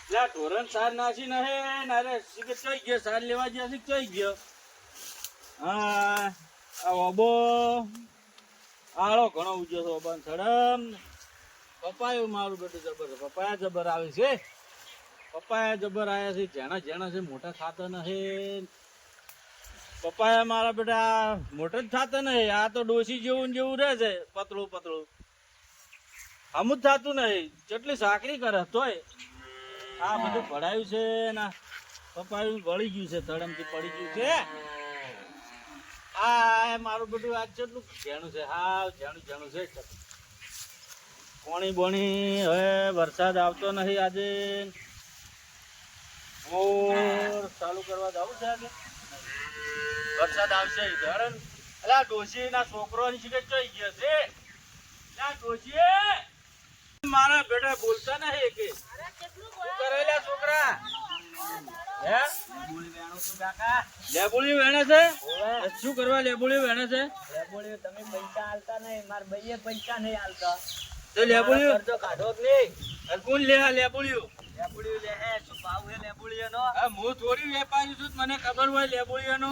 લા ઢોરણ સાર નાસી નહે નારે સિકે ચોઈ ગયો સાર લેવા ગયા છે ચોઈ ગયો હા આ ઓબો આળો ઘણો ઉજ્યો છે ઓબાન સડમ પપાયું મારું બેટું જબર છે પપાયા જબર આવે છે પપાયા જબર આવ્યા છે જેણા જેણા છે મોટા ખાતા નહે પપાયા મારા બેટા મોટા જ થતા નહીં આ તો ડોસી જેવું ને જેવું રહે છે પતળું પતળું આમ જ થતું નહીં કેટલી સાકરી કરે તોય આ બધું ભરાયું છે ના પપાયું વળી ગયું છે તળમથી પડી ગયું છે આ મારું બધું આજ કેટલું ઝેણું છે હા ઝેણું ઝેણું છે પોણી બોણી હવે વરસાદ આવતો નથી આજે મોર ચાલુ કરવા જવું છે આજે વરસાદ આવશે ધરણ અલા ડોશી ના છોકરોની શીખે ચોઈ ગયો છે અલા ડોશી મારા બેટા બોલતા નહીં કે શું કરેલા છોકરા હે લેબુલી વેણે છે શું કરવા લેબુલી વેણે છે લેબોડી તમે પૈસા આલતા નહીં માર ભાઈએ પૈસા નહીં આલતા તો લેબુલી ખર્ચો કાઢો જ નહીં કોણ લે આ લેબુલી લેબોડી લે હે શું ભાવ હે લેબોડીનો આ હું થોડી વેપારી છું મને ખબર હોય લેબુલીનો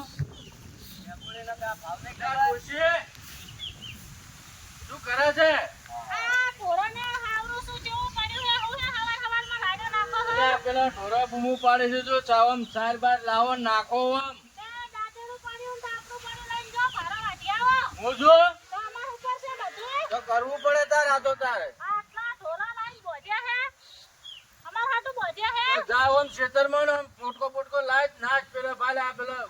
લેબોડીનો કા ભાવ નહીં આ ખબર ડોશી શું કરે છે આ ઢોરોને હાવરું શું જેવું પડ્યું હે હું હવાર હવારમાં લાડો નાખો હે પેલા ઢોરા બૂમું પાડે છે જો ચાવમ ચાર બાર લાવો નાખો આમ તે દાદરું પડ્યું ને તાપરું પડ્યું લઈને જો ભારા વાટી આવો હું જો તો અમાર ઉપર છે બધું તો કરવું પડે તાર આ તો તારે આટલા ઢોરા લાઈન બોધ્યા હે અમાર હાટુ બોધ્યા હે જાવ આમ ખેતરમાં ને આમ પોટકો લાય નાચ પેલા ભાલે આ પેલા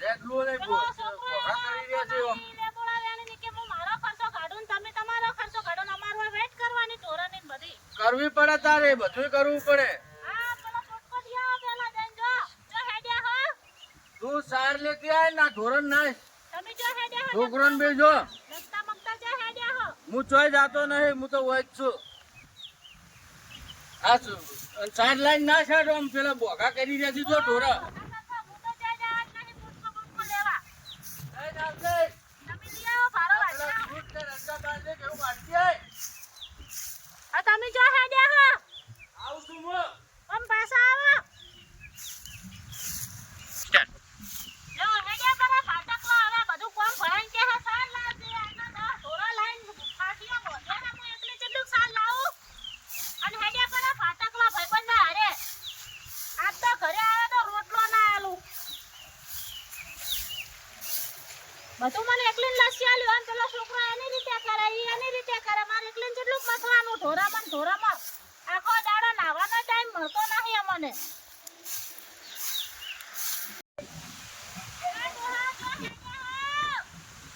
રેડલું ને પેલો છોકરો ભોખા કરી રહ્યા છે આમ લેબોડા વેણી કે હું મારો ખર્ચો કાઢું ને તમે તમારો ખર્ચો કાઢો ને અમાર હોય વેટ કરવાની ઢોરાની ને બધી કરવી પડે તારે બધું કરવું પડે આ પેલો પોટકો દિયા પેલા જઈને જો હેડ્યા હો તું સાર લેતી આય ના ધોરણ નાય તમે જો હેડ્યા હો છોકરોને બે જો રસ્તા મગતા જો હેડ્યા હો હું ચોય જાતો નહીં હું તો હોય જ છું આ સાર લાઈન ના છાડો આમ પેલા બોખા કરી રહ્યા છે જો ઢોરા હું તો જાય જાય નહીં પોટકો લેવા એ ચાલશે તમે દિયા ભારો વાટી પેલા છૂટ ને રસ્તા બાંધે કેવું વાટતી આય આ તમે જો હેડ્યા હો આવું છું હું ઓમ પાછા આવો જો હેડ્યા કરો ફાટકલો હવે બધું કોમ ભરાઈ કે હે સાર લાવજે આના ઢોરા લાઈન ફાટિયા બોધ્યા હું એકલી કેટલું સાર લાવું અને હેડ્યા કરો ફાટકલો ભાઈબંધ ના હારે આજ તો ઘરે આવ્યો તો રોટલો ના આલું બધું મને એકલીને લસી આલ્યું અને પેલો છોકરો એની રીતે કરે ઈ એની રીતે કરે મારે એકલીને કેટલું મથવાનું ઢોરામાં આખો દાડો નાવાનો ટાઈમ મળતો નહીં અમને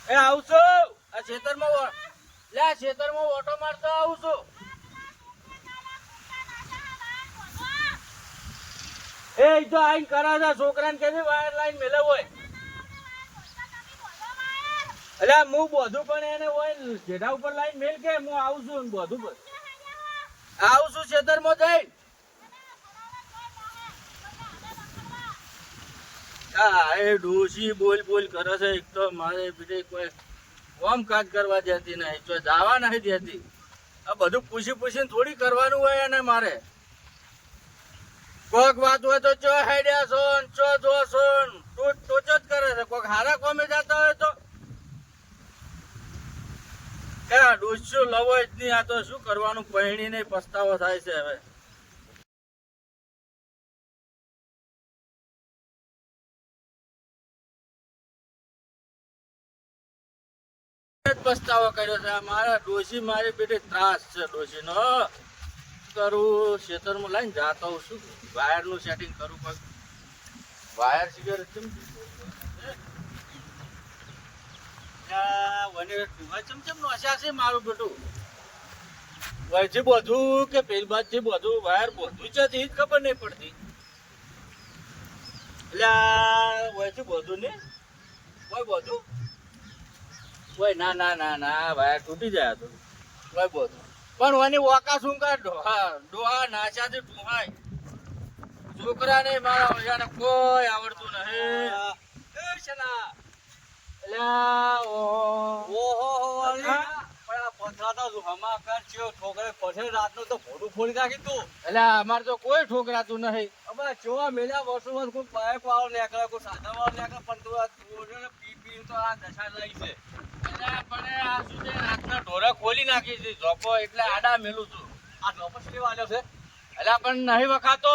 એ આવશો આ ખેતરમાં લે આ ખેતરમાં ઓટો મારતો આવું છું એ તો આઈને કરા છે છોકરાને કે વાયર લાઈન મેલે હોય એટલે હું બધું પણ એને હોય જેઠા ઉપર લાઈન મેલ કે હું આવું છું બધું પણ આવું છું ખેતરમાં જઈ હા એ ડોશી બોલ કરે છે એક તો મારે બીજે કોઈ કામ કાજ કરવા દેતી નહીં તો જવા નહીં દેતી આ બધું પૂછીને થોડી કરવાનું હોય અને મારે કોક વાત હોય તો ચો હેડ્યા છો ચો જો છો ટોચ જ કરે છે કોક હારા કોમે જતા હોય તો ડોસ્યો લવો જ નહીં આ તો શું કરવાનું પહેણી નહીં પસ્તાવો થાય છે હવે પસ્તાવો કર્યો છે મારા ડોશી મારી બેટી ત્રાસ છે ડોશી નો કરું ખેતરમાં લઈને જાતો હોઉં શું વાયર નું સેટિંગ કરું પણ વાયર સિગર ચમચમ નોસ્યા છે મારું બેટું વયથી બધું કે પેલ બાજથી બધું વાયર બધું છે જ ખબર નહીં પડતી એટલે વયથી બધું ને કોઈ બધું કોઈ ના વાયર તૂટી જાય તો કોઈ બધું પણ ઓની વાકા શું કા ડોહા નાચાથી ડોહાય છોકરાને મારા ઓજાને કોઈ આવડતું નહીં એટલે ઓહો પણ આ પથરાતા જ હમા કર ચિયો ઠોકરે પછી રાતનો તો ભોડું ફોડી નાખી તું. એટલે અમાર તો કોઈ ઠોકરાતું નહીં. હવે જોવા મેલ્યા વર્ષો વર્ષ કોઈ પાઇપ વાળો નીકળે, કોઈ સાધન વાળો નીકળે, પણ તું આ ઢોરને પી પી તો આ દશા લઈ છે. એટલે પણ આ શું છે, રાતના ઢોરા ખોલી નાખી છે ઝોપો, એટલે આડા મેલું છું. આ ઢોપો શું લેવા આવ્યો છે? એટલે પણ નહીં વખાતો.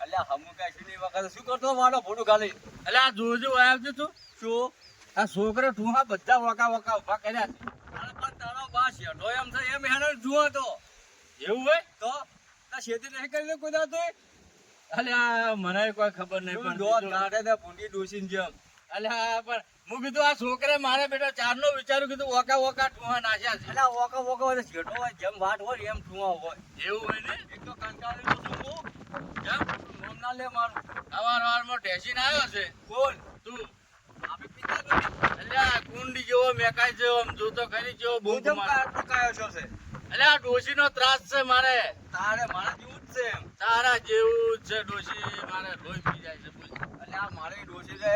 અલ્યા હમું કઈ શું નહીં વખત શું કરતો વાળો ભોડું ગાલી? એટલે આ જોજો આવજો તું. શું? આ છોકરા ઠુહા બધા વકા વકા ઉભા કર્યા છે. અરે પણ તારો બા શેઠો એમ છે એમ હેડો જુઓ તો. એવું હોય તો તા ખેતી નહીં કરી કોઈ દાડો તોય? એટલે આ મને કોઈ ખબર નહીં તું પણ દોત ગાંઠે ને ભૂંડી ડોસીને જેમ. એટલે આ પણ હું કીધું આ છોકરે મારે બેટા ચારનો વિચાર્યું કીધું વકા વકા ઠુહા નાખ્યા છે. અલ્યા વોકા વોકા હોય શેઠો હોય જેમ વાટ હોય એમ ઠુવા હોય. એવું હોય ને. એક તો કંટાળેલો છું હું. કેમ? નામ ના લે મારું. સવાર વારમાં ઢેસીને આવ્યો છે કોણ? તું. આપે પિતા નથી. એટલે આ કુંડી જેવો મેકાય જેવો આમ જોતો ખરી જેવો તું બૂમ જેમ મારે. ટકાયો છો છે. એટલે આ ડોશીનો ત્રાસ છે મારે. તારે મારા જેવું જ છે એમ. તારા જેવું જ છે ડોશી, મારે લોહી પી જાય છે બોલ. અલ્યા મારી ડોસી છે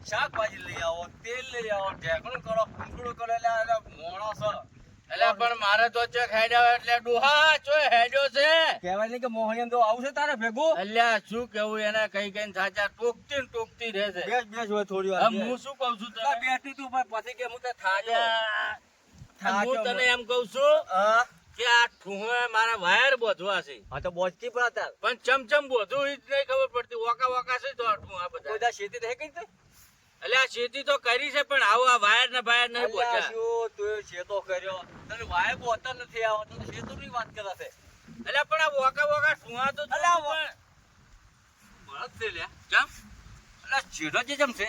શાકભાજી લઈ આવો, તેલ લઈ આવો, ઢેકણું કરો, ફૂંકડું કરો, એટલે મોણો છે. એટલે પણ મારે તો ચેક હેડ્યો એટલે ડોહા ચો હેડ્યો છે. કહેવાય નહીં કે મોહણીયમ તો આવું છે તારે ભેગું. અલ્યા શું કેવું એને કઈ કઈ સાચા ટોકતી ને ટોકતી રહે છે. બેસ બેસ હોય થોડી વાર. હવે હું શું કઉ છું તને? બેઠી તું પણ પછી કે હું તો થાક્યો. અલ્યા, હું તને એમ કઉ છું હા કે આ ઠુંહે મારા વાયર બોધવા છે, હા તો બોચકી પણ હતા. પણ ચમચમ બોધું ઈ જ નહીં ખબર પડતી. ઓકા ઓકા છે તો આ ઠુંહા બધા. બધા ખેતી નહીં કરી તે? એટલે આ ખેતી તો કરી છે પણ આવું આ વાયર ને બાયર નહીં અલ્યા બોધ્યા. શું તું શેતો કર્યો? તને વાય બોતા નથી આવતો તો શેતોની વાત કરે છે. એટલે પણ આ ઓકા ઓકા ઠુંહા તો અલ્યા, પણ બળદ છે લ્યા. કેમ? અલ્યા જેઠો જે જેમ છે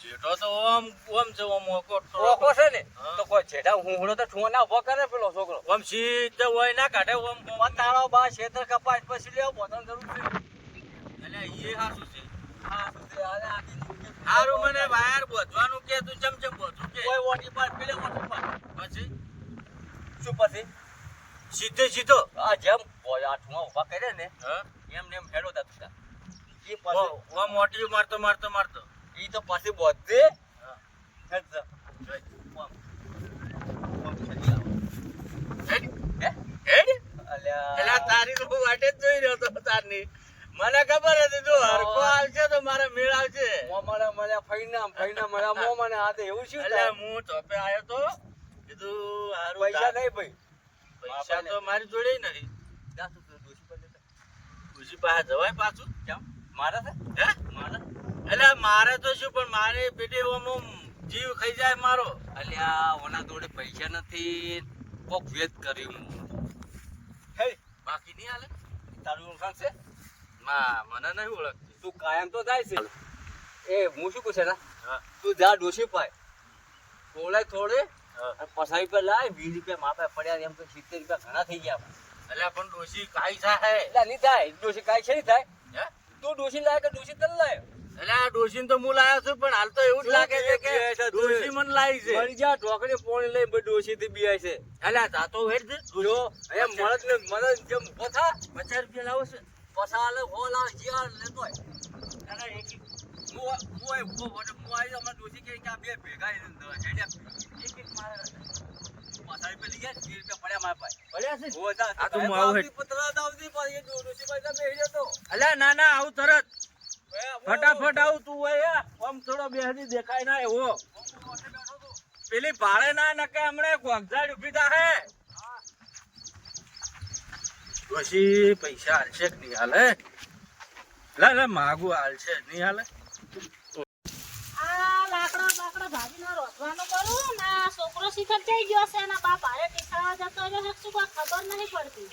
જેઠો તો ઓમ ઓમ છે ઓમ ઓકો ઓકો છે ને હા. તો કોઈ જેઠા હુંહડો તો ઠુવા ના ઉભો કરે પેલો છોકરો. ઓમ સીધો હોય ના કાઢે ઓમ પણ તારો બા ખેતર કપાય પછી લેવો બોતાની જરૂર છે. એટલે એ હાસું છે. હા શું છે? અરે આખી જિંદગી હારું મને વાયર બોધવાનું કે તું ચમચમ બોધું કે કોઈ વોટી પર પેલે વોટી પર પછી શું પછી સીધે સીધો. આ જેમ આ ઠુવા ઉભા કરે ને હા એમ ને એમ હેડો તા તું. ઈ ઓ પછી ઓ મોટી મારતો મારતો મારતો ઈ તો પછી બોધે હા. હેડ જા. હેડ. ઓમ છડી આવો. હે? હેડ. અલ્યા એલા તારી તો હું વાટે જ જોઈ રહ્યો તો તારની. મને ખબર હતી તું હરખો આવશે તો મારે મેળ આવશે. મોમાડા મળ્યા ફઈના મળ્યા મોમાને હાથે એવું શું એટલે થાય? હું ચોપે આવ્યો તો કીધું હારું પૈસા તાર- નહીં ભાઈ. પૈસા તો મારી જોડે નહીં. જા તું પેલો ડોશી પર લેતા. ખુશી પાસે જવાય પાછું. કેમ? મારા છે? હે? મારા? એટલે મારે તો શું પણ મારી પેટી ઓમ ઓમ જીવ ખાઈ જાય મારો. અલ્યા ઓના જોડે પૈસા નથી કોક વેત કર્યું. હે બાકી નહીં હાલે. તારું ઓળખાણ છે? મને નહીં ઓળખતી. તું કાયમ તો જાય છે. એ હું શું કહું છે ને હા. તું જા ડોશી પાય થોડે થોડે હા. અને પસાઈ પર લાય 20 રૂપિયા માપે પડ્યા એમ તો 70 રૂપિયા ઘણા થઈ ગયા. એટલે પણ ડોશી કાઈ થાય. એટલે નહીં થાય ડોશી કાંઈ છે નહીં થાય. હે? તું ડોશી લાય કે ડોશી તને લાય? એટલે આ ડોશીને તો હું લાયો છું પણ હાલ તો એવું જ લાગે છે કે બે છે તું. ડોશી મને લાવી છે. મરી જા ઢોકળી પોણી લઈ બધી ડોશી થી બીવાય છે. એટલે આ જાતો હેડ છે. જો અહીંયા મળદ ને મળદ જેમ ઉભો થા 50 રૂપિયા લાવો છે. પસાલે હોલ આ જીઆર લેતો હોય. અને હું એ ઉભો વડે હું આવી અમાર ડોશી કે આ બે ભેગા એક એક મારે પસાઈ પેલી ગયા 20 રૂપિયા પડ્યા મારા પાસે. પડ્યા છે? હો જા આ તો હું આવું હેડ. પતરા દાવતી પાછી ડોશી પાસે બેહી જતો. એટલે ના ના આવું તરત ફટાફટ આવું તું હોય આમ થોડો બેહદી દેખાય ના એવો. પેલી ભાડે ના નકે હમણે કોગઝાડ ઉભી થાહે. ડોશી પૈસા હાલશે કે નહીં હાલે? લે માગું હાલશે નહીં હાલે? આ લાકડા બાકડા ભાજીને રોધવાનું કરું ને આ છોકરો શિખર જઈ ગયો છે એના બાપ હારે ટીસાવા જતો રહ્યો છે શું કોઈ ખબર નહીં પડતી.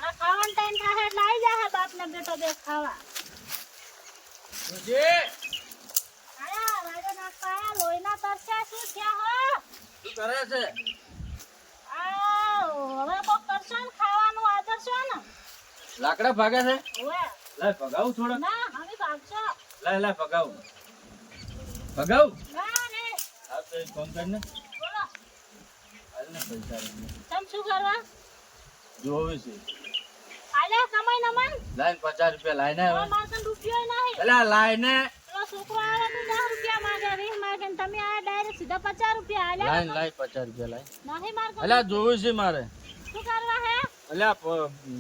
આ ખાવાનો ટાઈમ થાય એટલે આવી જાય બાપ ને બેટો બે ખાવા. ડોશી આયા રાજા નાખતા આયા લોહીના તરસ્યા શું થયા હો? શું કરે છે? આ હવે કોક કરશો ને ખાવાનું આદરશો ને. લાકડા ભાગે છે? હવે લે ભગાવું થોડા. ના હવે ભાગશો. લે ભગાવું. ભગાવું. ના રે હા તો એક ફોન કરીને બોલો હાલ ને પૈસા લઈને. તમ શું કરવા જોવે છે. આલે કમાઈ નમન લાઈન 50 રૂપિયા લાઈને હવે મારે તો રૂપિયો નહીં. એટલે લાઈને પેલો છોકરો આવે તો 10 રૂપિયા માંગે 20 માંગે ને તમે આ ડાયરેક્ટ સીધા 50 રૂપિયા લાય આલ્યા લાય 50 રૂપિયા લાય. નહીં માર અલ્યા જોવું છે મારે. શું કરવા હે અલ્યા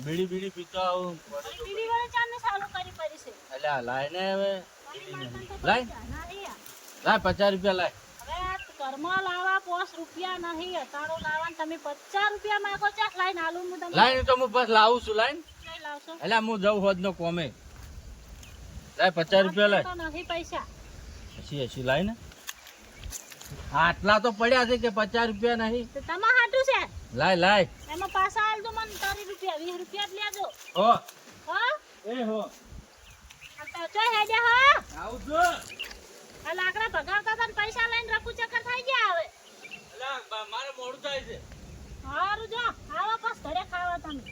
બીડી બીડી પીતો આવું. ટીવી વાળા ચાને ચાલુ કરી પડી છે અલ્યા લાય ને હવે. નહીં મારતા તો લાય. પૈસા નહીં યાર. લાય 50 રૂપિયા લાય. હવે આ ઘરમાં લાવા 5 રૂપિયા નહીં અતારો લાવવા ને તમે 50 રૂપિયા માંગો ચાસ લાઈન આલું હું તમને લાય ને તો હું બસ લાવું છું લાય. નહીં લાવશો અલ્યા હું જઉં હોદ નો કોમે. લાય 50 રૂપિયા લાય. તો નહીં પૈસા 80 લાય ને. આટલા તો પડ્યા છે કે 50 રૂપિયા નહીં. તો તમાર હાટું છે લાય લાય. એમાં પાછા આલ દો મને 30 રૂપિયા 20 રૂપિયા જ લેજો હો હા એ હો આ તો ચોય હેડે હા આવું છું. આ લાકડા ભગાવતા હતા ને પૈસા લઈને રફુ ચક્કર થઈ ગયા હવે અલ્યા મારે મોડું થાય છે. હારું જો આવો પાસ ઘરે ખાવા તમે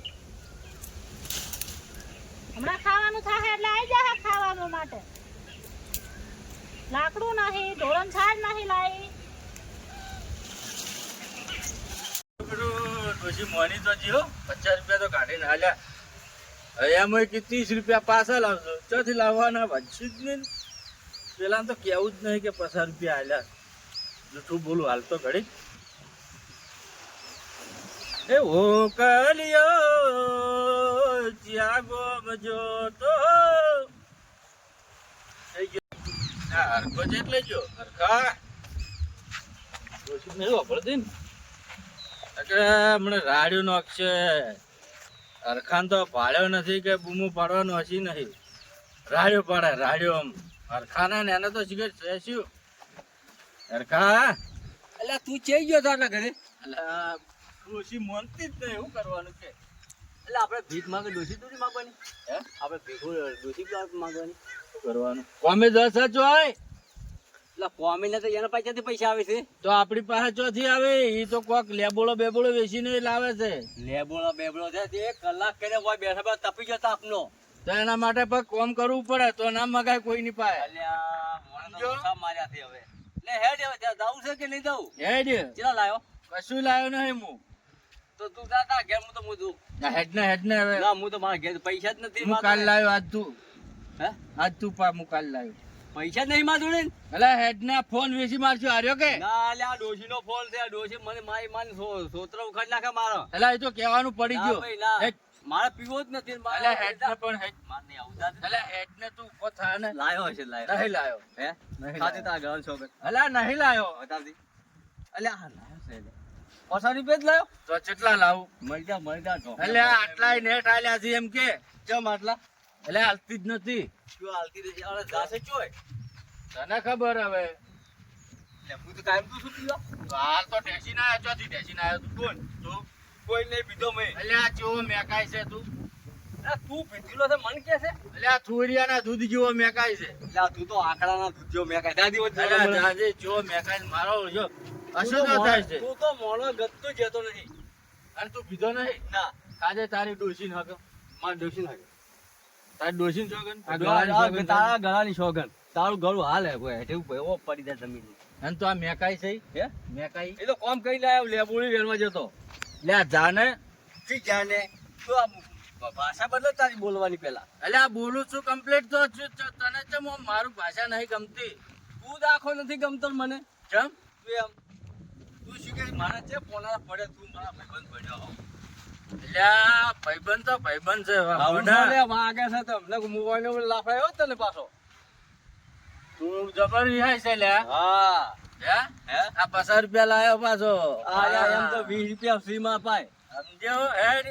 હમણાં ખાવાનું થાય એટલે આવી જાય ખાવાનું માટે લાકડું નહીં ઢોળણ છાડ નહીં લાવી ડોશી મોની તો જીઓ 50 રૂપિયા તો કાઢીને હાલ્યા. હવે એમાં કે 30 રૂપિયા પાછા લાવજો. ચોથી લાવવાના વધશે જ નહીં. પેલા તો કેવું જ નહીં કે 50 રૂપિયા હાલ્યા. જૂઠું બોલું હાલ તો ઘડી. એ ઓ કલિયો ત્યાગો મજો તો થઈ ગયો. આ હરખો જ એટલે જો હરખા ડોશી નહીં વાપરતી ને હમણાં રાડ્યો નોખશે. હરખાન તો ભાડ્યો નથી કે બૂમો પાડવાનો હસી નહીં. રાડ્યો પાડે રાડ્યો આમ હરખાના ને એને તો સિગરેટ શું હરખા. એટલે તું ચઈ ગયો તારા ઘરે અલ્યા ડોશી મોનતી જ નહીં. શું કરવાનું કે એટલે આપણે ભીખ માંગે ડોસી થોડી માંગવાની હે આપણે ભીખું ડોસી માંગવાની શું કરવાનું કોમે 10 જ હોય એટલે કોમીને તો એના પાસેથી પૈસા આવે છે તો આપણી પાસે ચોથી આવે. એ તો કોક લેબોળો બેબોળો વેચીને લાવે છે. લેબોળો બેબોળો છે તે 1 કલાક કરીને હોય બેઠા તપી જતા આપનો તો એના માટે પણ કોમ કરવું પડે તો ના મગાય કોઈ ની પાસે. અલ્યા મને તો ઓછા માર્યા છે હવે લે હેડ હવે ત્યાં જાવું છે કે નહીં જાવું હેડ ચેલા લાયો કશું લાવ્યો નહીં હું. તો તું જા તારા ઘેર હું તો હું જોઉં. હેડ ને હવે ના હું તો મારા ઘેર પૈસા જ નથી હું કાલ લાવ્યો આજ તું હે હું કાલ લાવ્યો. પૈસા જ નહીં માં જોડે એટલે હેડ ને ફોન વેચી મારશું હાર્યો કે ના અલ્યા આ ડોશી નો ફોન છે આ ડોશી મને મારી સોતરો ઉખાડી નાખે મારો એટલે એ તો કહેવાનું પડી ના ગયો. ભાઈ, ના. હેડ. મારે પીવો જ નથી એટલે હેડ ને પણ હેડ માર નહીં આવતા એટલે હેડ ને તું ઉભો થા ને. લાયો હશે લાયો નહીં લાયો હે નહીં ખાતે લાયો. તારા ઘર છોકર એટલે નહીં લાયો બતાવતી અલ્યા આ લાયો છે લે. 50 રૂપિયા જ લાયો તો કેટલા લાવું. મરી જા તો એટલે આટલાય નેટ આલ્યા છે એમ કે ચમ આટલા એટલે હાલતી જ નથી. શું હાલતી રહી અરે જાશે ચોય તને ખબર હવે લે હું તો કાયમ તું શું પીવા હાલ તો ટેસી ના આવ્યો. ચોથી ટેસી ના આવ્યો તું કોણ તું. કોઈ નહીં પીધો મેં એટલે આ જેવો મેકાય છે તું. અરે તું પીધેલો છે મન કે છે એટલે આ થોરિયાના દૂધ જેવો મેકાય છે. એટલે તું તો આંકડાના દૂધ જેવો મેં કાઢ્યા દિવસ એટલે જાજે જેવો મેકાય છે. મારો જો અશુદ્ધ થાય છે. તું તો મોણો ગત્તો જતો નહીં અને તું પીધો નહીં. ના આજે તારી ડોસી નાખો. મારે ડોસી નાખે તારી ડોસી જોગન તારા ગળાની સોગન તારું ગળું હાલે કોઈ હેઠે એવો પડી જાય જમીન અને તો આ મેકાય છે હે મેકાઈ એ તો કોમ કઈ લાયો લેબોડી વેણવા જતો લે આ જાને. ઠીક જાને તું આ ભાષા બદલે તારી બોલવાની પેલા એટલે આ બોલું છું કમ્પ્લીટ તો તને ચમ આમ મારું ભાષા નહીં ગમતી. તું દાખો નથી ગમતો મને ચમ તું એમ તું શું કે મારા છે પોના પડે તું મારા ભાઈબંધ પડ્યો એટલે આ ભાઈબંધ તો ભાઈબંધ છે. આવડે વાગે છે તમને મોબાઈલ લાફાયો તને પાછો તું જબર રિહાય છે લ્યા. હા હે હે આ 50 રૂપિયા લાયો પાછો. આ એમ તો 20 રૂપિયા ફ્રી માં પાય સમજ્યો હેડ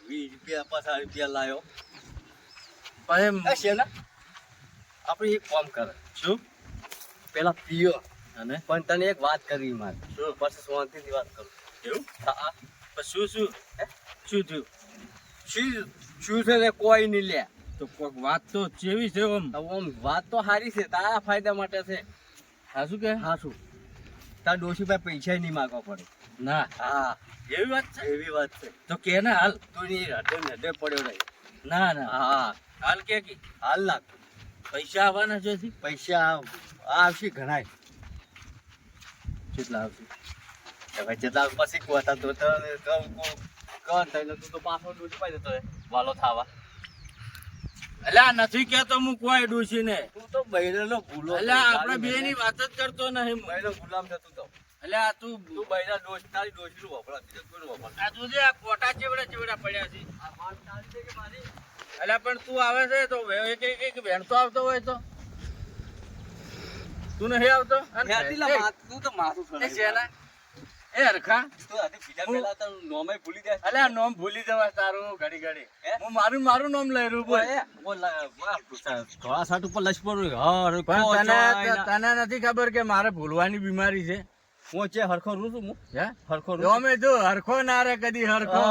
20 રૂપિયા 50 રૂપિયા લાયો પછી શેના આપણે એક કામ કરે શું પેલા પીયો અને પણ તને એક વાત કરવી મારે શું પછી શાંતિથી વાત કરું એવું હા પછી શું હે? શું થયું શું છે ને કોઈ નહીં લે તો કોક વાત તો ચેવી છે આમ. આમ વાત તો સારી છે તારા ફાયદા માટે છે હા શું કે હા શું તાર ડોશી ભાઈ પૈસા નહીં માગવા પડે ના હા એવી વાત છે. એવી વાત છે તો કે ને હાલ. તું ની હડે પડ્યો નહીં ના ના હા હાલ કે કી. હાલ લાગ પૈસા આવવાના છે હજી? પૈસા આવશે ઘણાય કેટલા આવશે? હવે જેટલા પછી કોતા તો કર થઈને તું તો પાછો ડોશી પાઈ દેતો વાલો થાવા અલ્યા નથી કેતો હું કોઈ ડોશીને. તું તો બૈરાનો ભૂલો અલ્યા આપણે બે ની વાત જ કરતો નહીં. બૈરો ગુલામ છે તું તો. અલ્યા તું તું બૈરા ડોશ તારી ડોશીનું વપરાશ બીજું કોઈનું વપરાશ. આ તું જે આ કોટા ચેવડા પડ્યા છે. આ વાત તારી છે કે મારી? અલ્યા પણ તું આવે છે તો એક ભેણતો આવતો હોય તો તું નહીં આવતો. હેતીલા તું તો માથું એ ખરાબ. શેના? એ હરખા તું આથી બીજા પહેલા તારું નોમે ભૂલી જાય. અલ્યા નોમ ભૂલી જવાય તારું ઘડી ઘડી. હે? હું મારું નોમ લઈ રહ્યું બોલ. થોડા સાટ ઉપર લશ્કર હર પણ તને નથી ખબર કે મારે ભૂલવાની બીમારી છે. હું છે હરખો રૂ છું હું હે? હરખો રૂ નોમે જો હરખો ના રે કદી હરખો.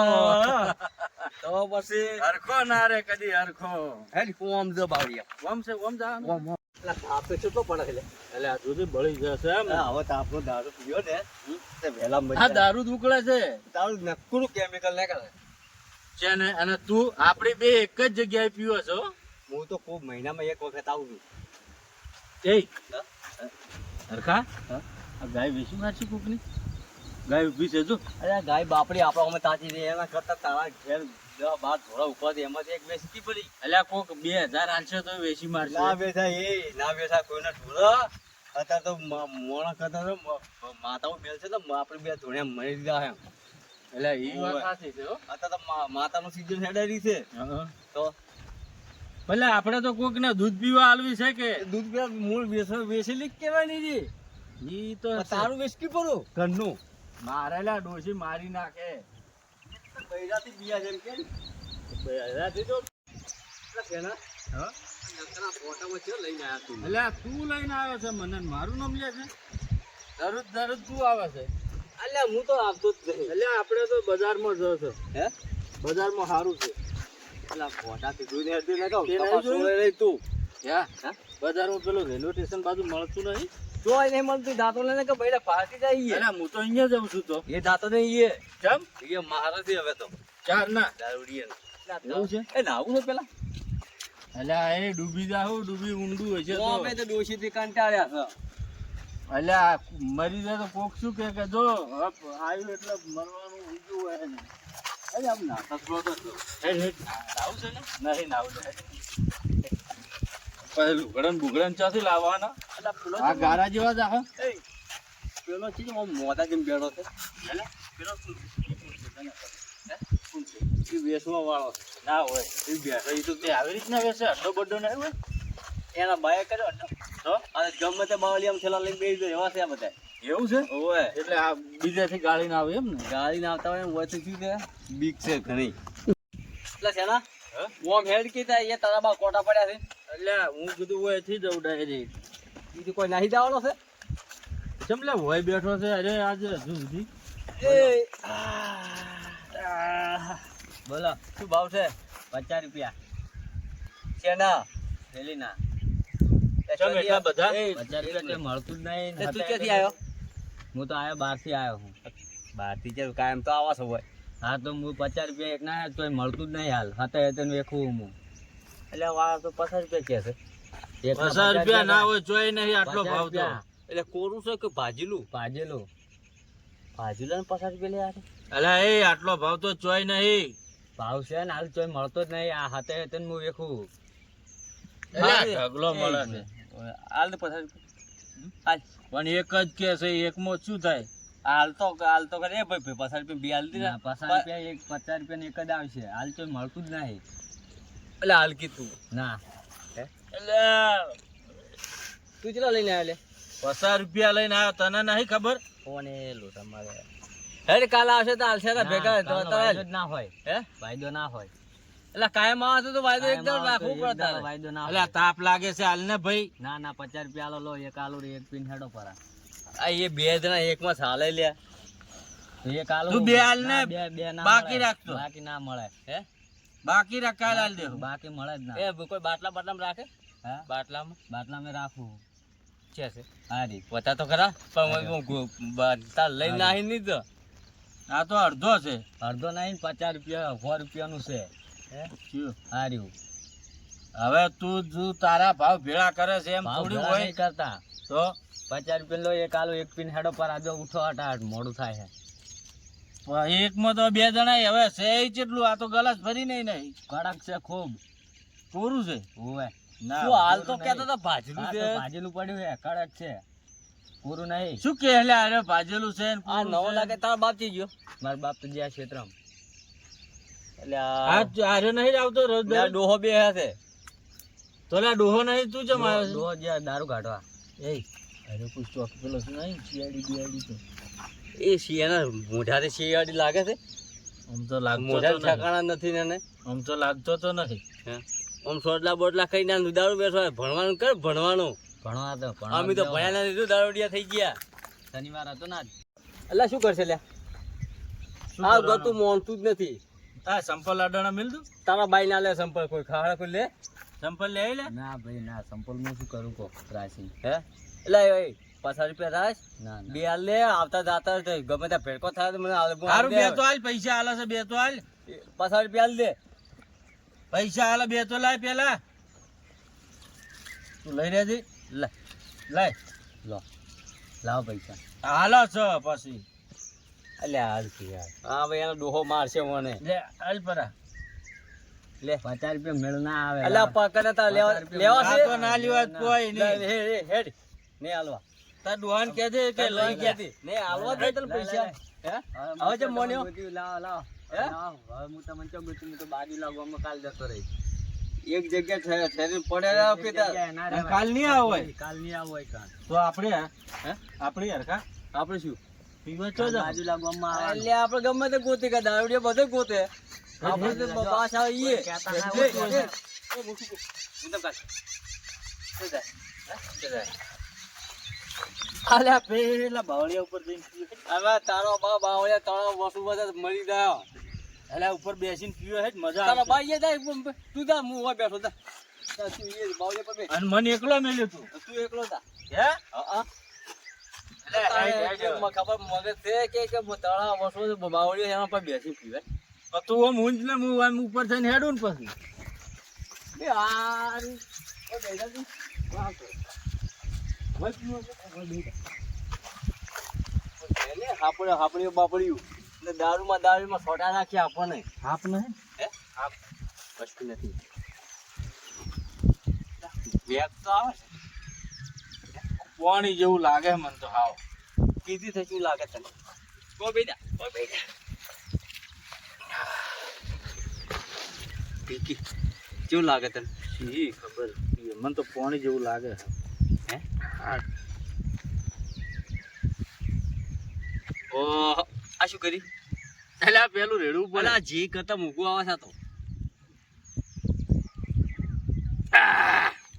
તો પછી હરખો ના રે કદી હરખો. હે ને કોમ જો બાવળિયા ઓમ છે ઓમ જા. એટલે તાપ તો કેટલો પડે છે લે. એટલે આ દૂધ બળી જશે એમ. હવે તાપનો દારૂ પીયો ને તે વહેલા મરી આ જાય. દારૂ જ ઉકળે છે. તારું નકરું કેમિકલ ના કરે. છે ને અને તું આપડી બે એક જ જગ્યાએ પીવો છો. હું તો ખૂબ મહિનામાં એક વખત આવું છું. એ હા? હરખા હા? આ ગાય વેચી મારશે કોકની. ગાય ઉભી છે જો. અરે ગાય બાપડી આપણા અમે તાજી રહી એના કરતા તારા ઘેર 10-12 ધોળા ઉપર એમાંથી એક બેસતી પડી. અલ્યા કોક 2000 આલશે તો વેચી મારશે. ના બેઠા ના બેઠા કોઈના ઢોળા અત્યારે તો મોણા કરતા તો માતાઓ મેલ છે તો આપણે બે ધોળિયા મરી દીધા એમ. એટલે ઈ વાત સાચી છે હો. અત્યારે તો માતાનું સીઝન હેડારી છે હા. તો ભલે આપણે તો કોક ને દૂધ પીવા આલવી છે કે દૂધ પીવા મૂળ વેચેલી જ કહેવાય નહીં ઈ તો રે તારું વેચકી પડો ઘરનું મારેલા ડોશી મારી નાખે. બૈરાથી બીયા જેમ કે બૈરાથી તો એટલે કેના હા? નકરા ફોટામાં છે લઈને આયા તું અલ્યા તું લઈને આવ્યો છે મને ને મારું નામ લે છે. દરરોજ તું આવે છે. અલ્યા હું તો આવતો જ નહીં. અલ્યા આપણે તો બજારમાં જો છો. હે બજારમાં સારું છે. અલા ફોટાથી જોઈને હેડતી ન કહું તે નહીં કપાસ જોયું? સોળે રહી તું હા હા? બજારમાં પેલું રેલવે સ્ટેશન બાજુ મળતું નહીં. જોઈ નહીં મળતું દાંતો લઈને કે બૈરા પાર્ટી જાય અલ્યા હું તો અહીંયા જાઉં છું તો. એ દાંતો નહીં કેમ? એ મારે છે હવે તો ચાર ના દારૂડીએ એવું છે? એ નાવું છે પેલા અલ્યા એ ડૂબી જાવ ડૂબી ઊંડું હોય છે તો. અમે તો ડોશીથી કંટાળ્યા છે અલ્યા મરી જાય તો કોક શું કે જો આવ્યું એટલે મરવાનું ઊંધું હોય ને. અરે આમ નાતા થોડો તો હેડ હેડ નાવું છે ને નહીં નાવું છે. પેલું લુગડન બુગડન ચાથી લાવવાના. અલા પેલો આ ગારા જેવા જ આખો. એ પેલો છે આમ મોઢા જેમ બેઠો છે અલ્યા પેલો શું છે? હે? શું છે? એ વેચવા વાળો છે. ના હોય એ બેઠો એ તો તે આવી રીતના વેચે અડધો બડ્ડો ના હોય એના બાય કર્યો ને તો અને ગમે તે બાવળી આમ છેલ્લા લઈને બેસી જાય એવા છે આ બધા એવું છે. ઓય એટલે આ બીજાથી ગાળી ના આવે એમ ને. ગાડી ના આવતા હોય હોય તો શું છે બીક છે ઘણી એટલે છે ને ઓમ હેડ કીધા એ તારા બા કોટા પડ્યા છે અલ્યા હું કીધું હોય થી જવું ડાયરેક્ટ. બીજું કોઈ નાહી જવાનો છે ચમ લે હોય બેઠો છે અરે આજે હજુ સુધી. એ બોલો શું ભાવ છે 50 રૂપિયા છે ના થેલી ના ચમ એટલા બધા? 50 રૂપિયા કઈ મળતું જ નહીં. તું ક્યાંથી આવ્યો હું તો આયો 12 થી આવ્યો હું. બહારથી જે કાયમ તો આવા છો હોય હા તો હું 50 રૂપિયા એક ના તો મળતું જ નહીં હાલ. હતા તેનું એકું હું. એટલે વાળા તો 50 રૂપિયા કે છે એકના 50 રૂપિયા ના હોય ચોય નહીં આટલો 50 ભાવ તો. રૂપિયા. એટલે કોરું છે કે ભાજીલું ભાજેલું. ભાજીલું ને 50 રૂપિયા લે યાર અલ્યા એ આટલો ભાવ તો ચોય નહીં. ભાવ છે ને હાલ તોય મળતો જ નહીં. આ હાથે તેનું હું એકું. અલ્યા ઢગલો મળે છે. હાલ તો 50 રૂપિયા હાલ પણ એક જ કે છે એકમાં શું થાય? હાલ તો કરે એ ભાઈ 50 રૂપિયા બે હાલ દીધા ના, 50 રૂપિયા એક 50 રૂપિયા એક જ આવશે. હાલ તો મળતું જ નહીં. એટલે હાલ કીધું ના એટલે તું ચલા લઈને આવ્યો લે 50 રૂપિયા લઈને આવ્યો તને નહીં ખબર? કોને લો તમારે હેડ કાલ આવશે તો હાલશે ને ભેગા તો કાલનો વાયદો જ ના હોય. હે વાયદો ના હોય. એટલે કાયમ આવે તો વાયદો કાયમ એકદમ આવે તો રાખવું એક પડતા દાડો વાયદો ના અલ્યા હોય. તાપ લાગે છે હાલ ને ભાઈ. ના ના 50 રૂપિયા આલો લો એક આલુ રે એક પીન હેડો પરા. આ એ બે જણા એકમાં ચાલે લે તો એક આલુ તું બે હાલ ને ના, બે ના બાકી મળે. રાખતો. બાકી ના મળે. હે બાકી રકાલ હાલ દે. બાકી મળે જ ના. એ કોઈ બાટલામાં રાખે હા બાટલામાં બાટલા મેં રાખું. છે છે હા રી પતા તો ખરા પણ તાર લઈને નાહી નહીં તો આ તો અડધો છે. અડધો નહીં 50 રૂપિયા 100 રૂપિયાનું છે. શું? હા રહ્યું. હવે તું તારા ભાવ ભેળા કરે છે એમ ભાવ થોડું ભેળા હોય નહીં કરતા. તો 50 રૂપિયા લો એક આલુ એક પીન હેડો પર આજો ઉઠો હટાટ મોડું થાય છે. એકમાં તો બે જણા હવે છે ય કેટલું આ તો ગલાસ ભરી નહીં. કડક છે ખૂબ. પૂરું છે ઓવે ના તું હાલ તો પૂરું કહેતો નહીં. તો ભાજલું આ છે તો ભાજેલું પડ્યું છે કડક છે પૂરું નહીં શું કે લે અરે ભાજેલું છે ને આ પૂરું નવો છે. લાગે તારા બાપ થી ગયો મારા બાપ તો જ્યાં ક્ષેત્રમાં એટલે આર્યો નહીં આવતો રોજ આ ડોહો બે હશે તો લે ડોહો નહીં તું ચમ આવ્યો છે? ડોહો જ્યાં દારૂ કાઢવા એય અરે કોઈ ચોક પેલો છે નહીં શિયાળી બિયાળી તો એ શિયાળા મોઢાથી શિયાળી લાગે છે આમ તો લાગતો મોઢા તો નથી. ઠેકાણા નથી ને આમ તો લાગતો તો નથી આમ સોટલા બોટલા ખાઈને આમ દારૂ બેઠો હોય. ભણવાનું કર ભણવાનું ભણવા તો અમે તો ભણ્યા ના લીધું દારૂડિયા થઈ ગયા શનિવાર હતો ને આજ. એટલે શું કરશે લ્યા શું આ કરવાનું? ગતું મોનતું જ નથી આ સંપલ અડાણા મિલ દઉં તારા બાઈ ના લે સંપર્ક કોઈ ખાડા કોઈ લે સંપલ લે આઈ લે ના ભાઈ ના સંપલમાં શું કરું કો રાશી હે એટલે એ 50 રૂપિયા થાય ના ના બે હાલ લે આવતા જાતા હોય તો ગમે ત્યાં ભેડકો થાય તો મને હાલ હારું બે તો હાલ પૈસા હાલે છે બે તો હાલ 50 રૂપિયા હાલ દે પૈસા હાલે બે તો લાય પેલા તું લઈ રહેજે લે લાય લો લાવો પૈસા હાલો છે પછી અલ્યા હાલ કે યાર હા ભાઈ એનો ડોહો મારશે મને લે હાલ પરા લે 50 રૂપિયા મેળ ના આવે અલ્યા પકડે તા લેવા લેવા આ છે તો ના લેવા કોઈ લે, નહીં હે હે હેડ ને હાલવા તાર ડોહાન કહે દે કે લઈ ગયા ને હાલવા દે તને પૈસા હે હવે જે મોન્યો લાવો લાવો હે? લાવો. હવે હું તમને ચો ગોતું હું તો બાજુ લાગવામાં કાલ જતો રહી એક જગ્યા ઠેરી પડેલા પીતા કાલ નહીં આવો હોય કાલ નહીં આવો હોય કાલ તો આપણે હે આપણે હરખા આપણે શું પીવા ચો જા બાજુ લાગવામાં આવે એટલે આપણે ગમે તે ગોતે કે દારૂડિયા બધે ગોતે આપણે તો પાસ આવે ઈએ કહેતા ના લે, હોય. લે. એ મૂકી દે. એકદમ કાઢ. શું થાય? હે? શું થાય? આલ્યા પેલા બાવળિયા ઉપર જઈને પીવે હવે તારો બા બાવળિયા તારો વસુ બધા મરી ગયો અલ્યા ઉપર બેસીને પીવે હે જ મજા તારો આવે બા અહીંયા જાય તું જા હું ઉભા બેઠો તા તું એ બાવળિયા પર બેઠ. અને મને એકલો મેલ્યો તું તું એકલો તા હે હા ખબર મગજ છે કે તારા વસુ બાવળિયા એના પર બેસી પીવે તો તું આમ ઊંઝ ને હું આમ ઉપર થઈને હેડું ને પછી બે યાર ઓ બેટા તું વાહ તો હાપડ્યું બાપડ્યું ને દારૂમાં સોટા નાખ્યા આપણને હાપ ને હે હાપ વસ્તુ નથી વેગ તો આવે છે પાણી જેવું લાગે મને તો હાવ કીધી થઈ શું લાગે તને કો બેજા ટીકી શું લાગે તને શી ખબર મને તો પાણી જેવું લાગે હે હા ઓહ આ શું કરી અલ્યા પેલું રેડવું પડે અલા જી કરતા મૂકવું આવે છે તો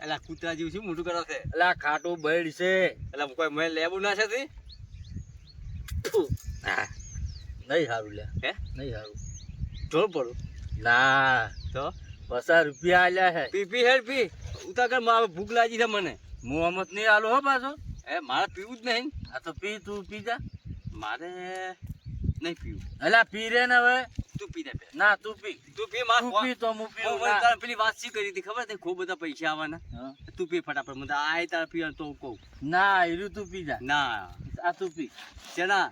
અલા કૂતરા જેવું શું મોટું કરે છે અલ્યા ખાટું બૈડ છે અલા કોઈ મેં લેવું ના છે તી નહીં સારું લે હે નહીં સારું ઢોળ પડું ના તો 50 રૂપિયા આલ્યા હે પી પી હેડ પી ઉતા કર મારે ભૂખ લાગી છે મને મોહમ્મદ નહીં આલો હો પાછો હે મારે પીવું જ નહીં આ તો પી તું પી જા મારે નહીં પીવું અલ્યા પી રે ને હવે તું પી દે પે ના તું પી તું પી માર તું પી તો હું પીવું હું ના. તારે પેલી વાત શી કરી હતી ખબર છે ખૂબ બધા પૈસા આવવાના હા. તું પી ફટાફટ મને આય તારે પી તો હું કહું ના હીરું તું પી જા ના આ તું પી ચેના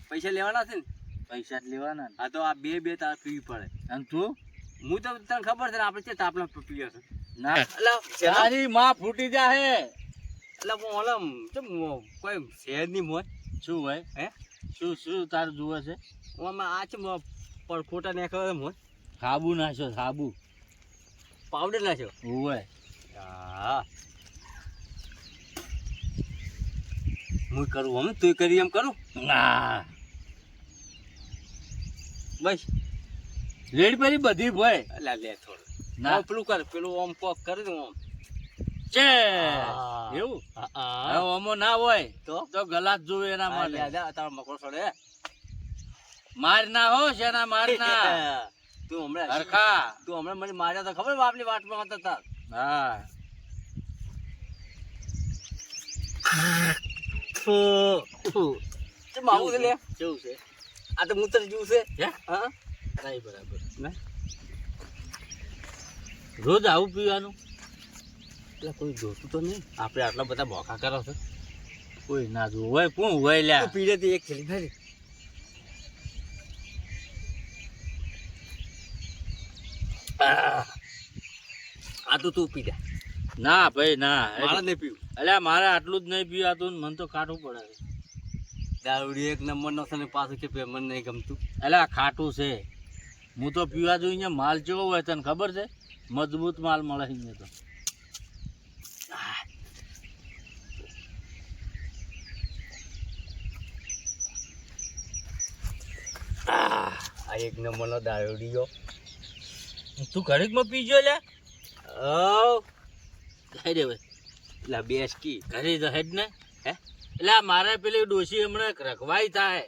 પૈસા લેવાના છે ને પૈસા જ લેવાના ને આ તો આ બે તારે પીવી પડે અને તું હું તો તને ખબર છે ને આપણે છે તાપલા પીએ છે ના એટલે તારી માં ફૂટી જા હે એટલે હું ઓલમ ચમ કોઈ શહેર ની મોય શું હોય હે શું તારું જુએ છે હું આમાં આ છે પણ ખોટા ને ખબર મોય સાબુ નાખ્યો સાબુ પાવડર નાખ્યો હોય હા હું કરું હમ તું કરી એમ કરું ના બસ રેડ પરી બધી ભાઈ એટલે લે થોડું ના. ના પેલું કર પેલું આમ કોક કરી દઉં આમ છે હા. એવું હા હવે ઓમો ના હોય તો તો ગલાસ જોવે એના હા, માટે લે, લે, તારો મકરો છોડે માર ના હો શેના માર ના તું હમણાં હરખા તું હમણાં મને માર્યા તો ખબર બાપની વાટમાં હતા તાર હા ચમ આવું છે લે કેવું છે આ તો મૂતર જેવું છે હે હા નહીં બરાબર ના રોજ આવું પીવાનું એટલે કોઈ જોતું તો નહીં આપણે આટલા બધા બોખા કરો છો કોઈ ના જોવું હોય કોણ હોય લ્યા તું પીડે એક થેલી ભરી આ તો તું પી જા. ના ભાઈ ના, મારે નહીં પીવું. અલ્યા મારે આટલું જ નહીં પીવાતું ને મને તો ખાટું પડે. દારૂડી એક નંબરનો છે ને પાછું કે મને નહીં ગમતું. અલ્યા ખાટું છે. હું તો પીવા જોઉં અહીંયા માલ કેવો હોય તને ખબર છે? મજબૂત માલ મળે અહીંયા તો. આ એક નંબરનો દારૂડીયો. તું ઘડીકમાં પીજો લ્યા. હેડ હવે એટલે બેસકી ઘરે તો હેડ ને. હે એટલે મારે પેલી ડોશી હમણાં રખવાઈ થાય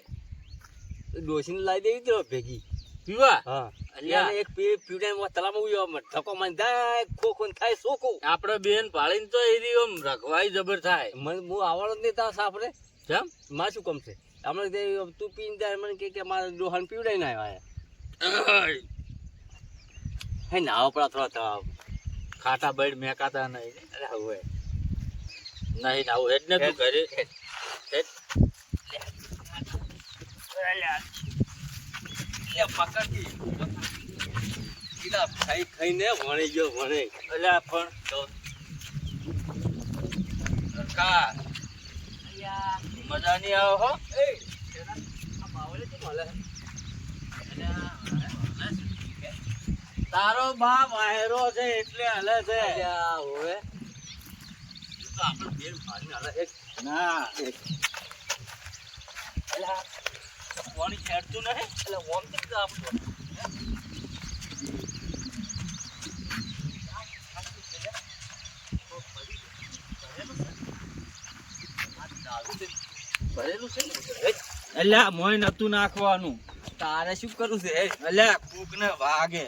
ડોસીને લાવી દેવી તો ભેગી. પીવા. હા અલ્યા એક પીવડામાં તલામાં ઉયો ધક્કો મારી જાય ખોખો ને થાય સોકો. આપણે બેન પાળીને તો એ આમ રખવાઈ જબર થાય. મને હું આવડો જ નહીં તાર સાપરે. કેમ? માં શું કમ છે હમણાં તું પીને જાય મને કે મારે ડોહાને પીવડાવી ના આવ્યા. હે નાવા પડા થોડા ખાટા બૈડ મેકાતા નહીં. અરે હવે નહીં આવું હેડ ને તું ઘરે હેડ. પકડતી ખાઈ ખાઈને વણી ગયો વણે. અલ્યા પણ તો સરકાર મજા નહીં આવે હો. તારો બાપ વાયરો છે એટલે હલે છે. હવે તો આપણે બેન ફાડીને હાલે એક ના એટલે પાણી ખેડતું નહીં. એટલે ઓમ તો આપણે ભરેલું છે ને. અલ્યા મોય નતું નાખવાનું. તારે શું કરવું છે? અલ્યા કૂક ને વાગે.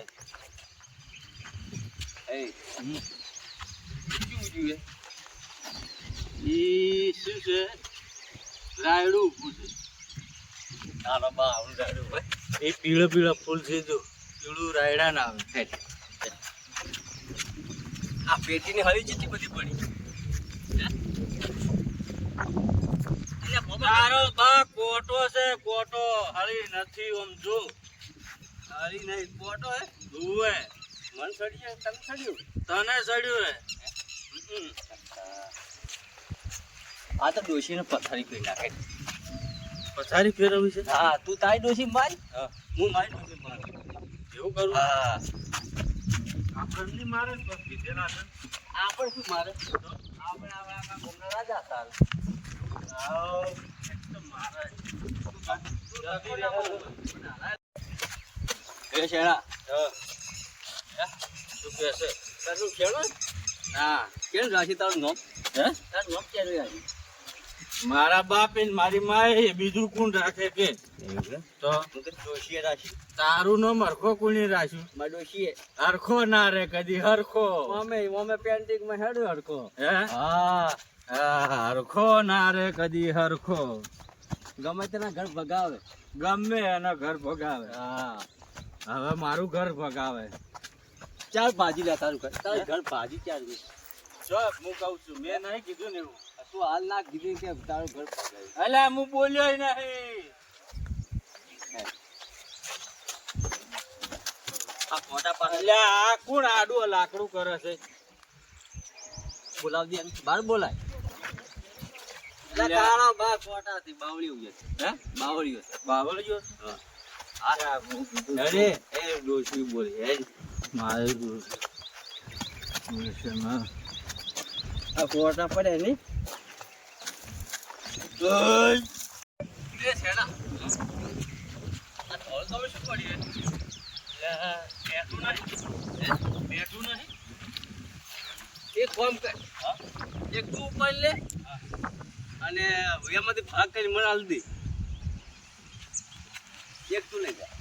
ઈ શું છે? રાયડું ઊભું છે. તારા બા આવડું રાડું હોય. એ પીળો પીળો ફૂલ છે જો પીળું રાયડા ના આવે. આ પેટીની હળી જેટલી બધી પડી. તારો બા કોટો છે કોટો. હળી નથી આમ જો. હળી નહીં કોટો હે. ઉવે મન સડ્યું તને સડ્યું. તને સડ્યું હે. આ તો ડોશીને પથારી કરી નાખે. પથારી ફેરવી છે. હા તું તારી ડોશી માર. હા. હું મારી ડોશી માર. એવું કરું. હા આપણને નહીં મારે ને બસ કીધેલા છે. આપણે શું મારે આપણે આપણા ગોમના રાજા તાર. આવ, એક તો મારે. એ શેણા હા. શું કહે છે? તારું ખેડો ના કેમ રાશી તારું નામ હે તારું નામ ક્યારે રાશી મારા બાપ ને મારી માએ બીજું કોણ રાખે કે તો હું તો ડોશીએ રાશી તારું નામ હરખો કોની રાખ્યું? મારી ડોશીએ હરખો ના રે કદી હરખો. મમે પેન્ટિંગમાં હેડ હડકો. હે હા હા, હરખો ના રે કદી હરખો. ગમે તેના ઘર ભગાવે. ગમે એના ઘર ભગાવે. હા હવે મારું ઘર ભગાવે. ચાલ ભાજી લે તારું ઘર તારું ઘર ભાજી ચાલ જો હું કહું છું મેં નહીં કીધું ને એવું. તું હાલ ના કીધું કે તારું ઘર ભગાવે. અલ્યા હું બોલ્યો નહીં. આ ફોટા પાસે અલ્યા આ કોણ આડું લાકડું કરે છે? બોલાવજે બાર બોલાય. અલ્યા. તારા બા ફોટાથી બાવળી ઉગે હે બાવળીઓ બાવળિયો? અરે એ ડોશી બોલી હે મારે ડોશી. આ ફોટા પડે નહીં એ છેડા આ થોડું તમે શું પડી બેઠું નહીં. બેઠું નહીં. એક કામ કર એક તું ઉપર લે અને એમાંથી ભાગ કરી મને હાલ દે. એક તું લઈ જા.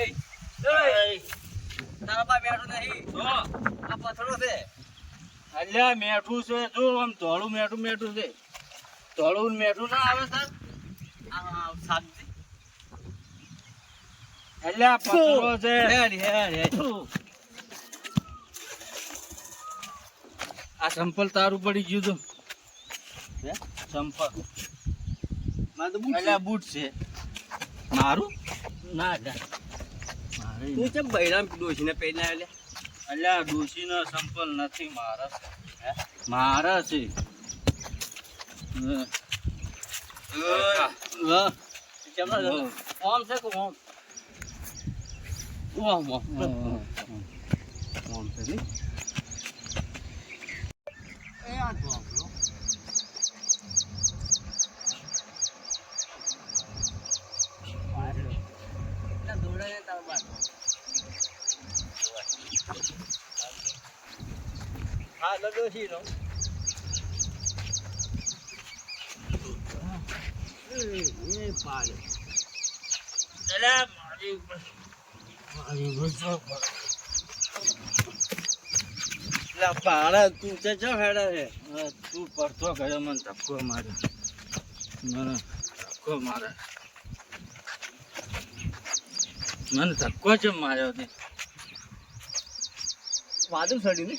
એ તારા બા બેઠું નહીં જો આ પથડો છે. અલ્યા મેઠું છે જો આમ ધોળું મેઠું મેઠું છે. ધોળું ને મેઠું ના આવે સર. આ સાચી અલ્યા પથરો છે. હેડ હેડ હેડ આ સંપલ તારું પડી ગયું તો હે સંપલ. મારે તો બૂટ અલ્યા બૂટ છે મારું. ના ના તું ચમ બૈરામ ડોશીને પહેરીને આવ્યો લે. અલ્યા ડોશીનો સંપલ નથી મારા છે. મારા છે ઓમ છે કે ઓમ ઓમ ઓમ ઓમ છે નહીં એ આ તો આપણો દોડાય તાર બાદ હા લડોશી નો એ પાડે અલ્યા મારી ગુસ્સો લા પાડા તું છે જો હેડે છે તું પડતો ગયો મને ધક્કો માર્યો મને ધક્કો મારે મને ધક્કો જ માર્યો તે વાદળ સડ્યું ને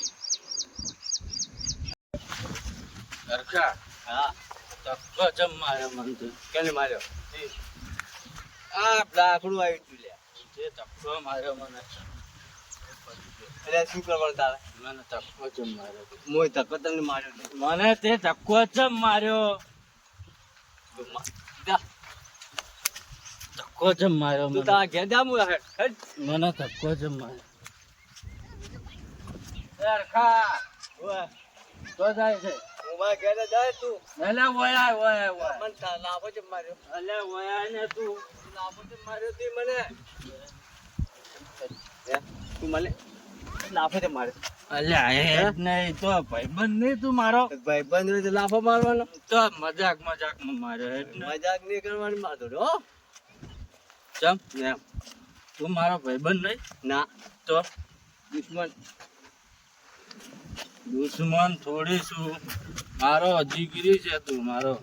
સરખા હા ધક્કો જ માર્યો મને તો કેને માર્યો આ લાકડું આવી તું લે જે ધક્કો માર્યો મને એટલે શું કરવાનું તારે મને ધક્કો જ માર્યો મોય ધક્કો તમને માર્યો તો. મને તે ધક્કો જ માર્યો તું જા ધક્કો જ માર્યો તું મને તારા ઘેર જા મું હેડ હેડ મને ધક્કો જ માર્યો સરખા ઓય તો જાય છે હું મારા ઘેર જાય તું એટલે વયા વયા મને લાભો જ માર્યો એટલે વયા ને તું લાભો જ માર્યો તી મને હે તું મને લાફો જ માર્યો અલ્યા એ નહીં તો ભાઈબંધ નહીં તું મારો ભાઈબંધ હોય તો લાફો મારવાનો તો મજાકમાં માર્યો એટલે મજાક નહીં કરવાની મારતો હો ચમ એમ તું મારો ભાઈબંધ નહીં ના તો દુશ્મન દુશ્મન થોડી શું મારો જીગરી છે તું મારો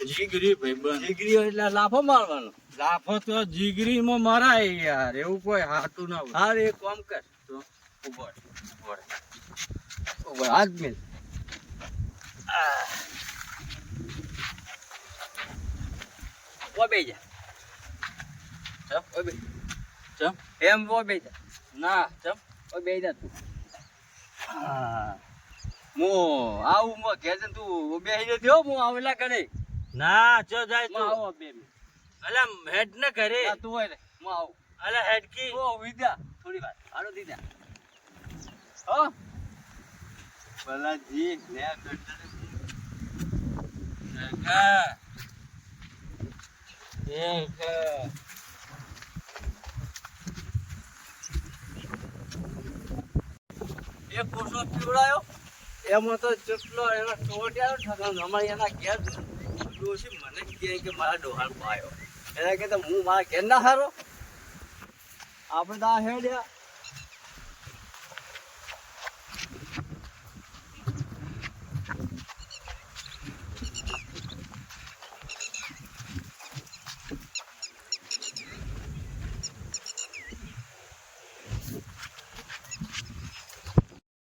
જીગરી ભાઈબંધ દીકરી હોય એટલે લાફો મારવાનો લાફો તો જીગરીમાં મરાય યાર એવું કોઈ હાટું ના હોય હાર એક કામ કર તો ઉભો રહે, ઉભો રહે. હાથ મેલ ઓ બે જા ચમ ઓ બે ચમ એમ ઓ બે જા ના ચમ ઓ બે જા તું હા મો આવું મો ઘેર જઈને તું બેહી જતી હો હું આવેલા કરે ના ચો જાય હું આવો તું બે મિનિટ. અલા હેડ ને ઘરે આ તું હોય ને હું આવું અલા હેડકી ઓ વિદ્યા થોડી વાર હાલો દીધા હો ભલાજી ને કરતા સરખા એક એક કોસો પીવડાયો એમાં તો જેટલો એના ટોટિયાનો ઠગાનો અમારે એના ઘેર ડોશી મને કહે કે મારા ડોહાણ પાયો એના કહેતા હું મારા ઘેર ના હારો આપણે તો આ હેડ્યા